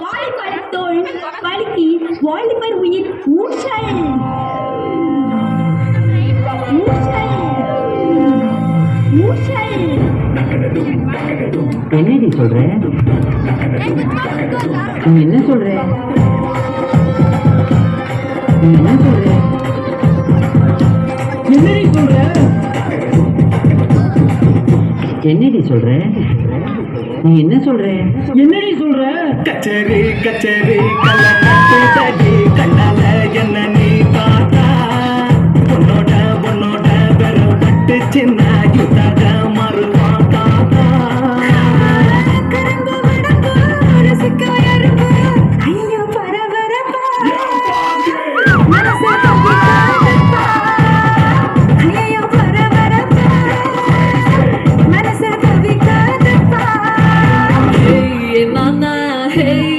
வாலிபரத்தோள் வழுக்கி வாலிபர் உயிர் ஊசல் ஊசல் ஊசல். என்னடி சொல்ற? நீ என்ன சொல்ற? நீ என்ன சொல்ற? என்னடி சொல்ற? என்னடி சொல்ற? நீ என்ன சொல்ற? என்னடி சொல்ற? கச்சேரி கச்சேரி கலக்கட்டு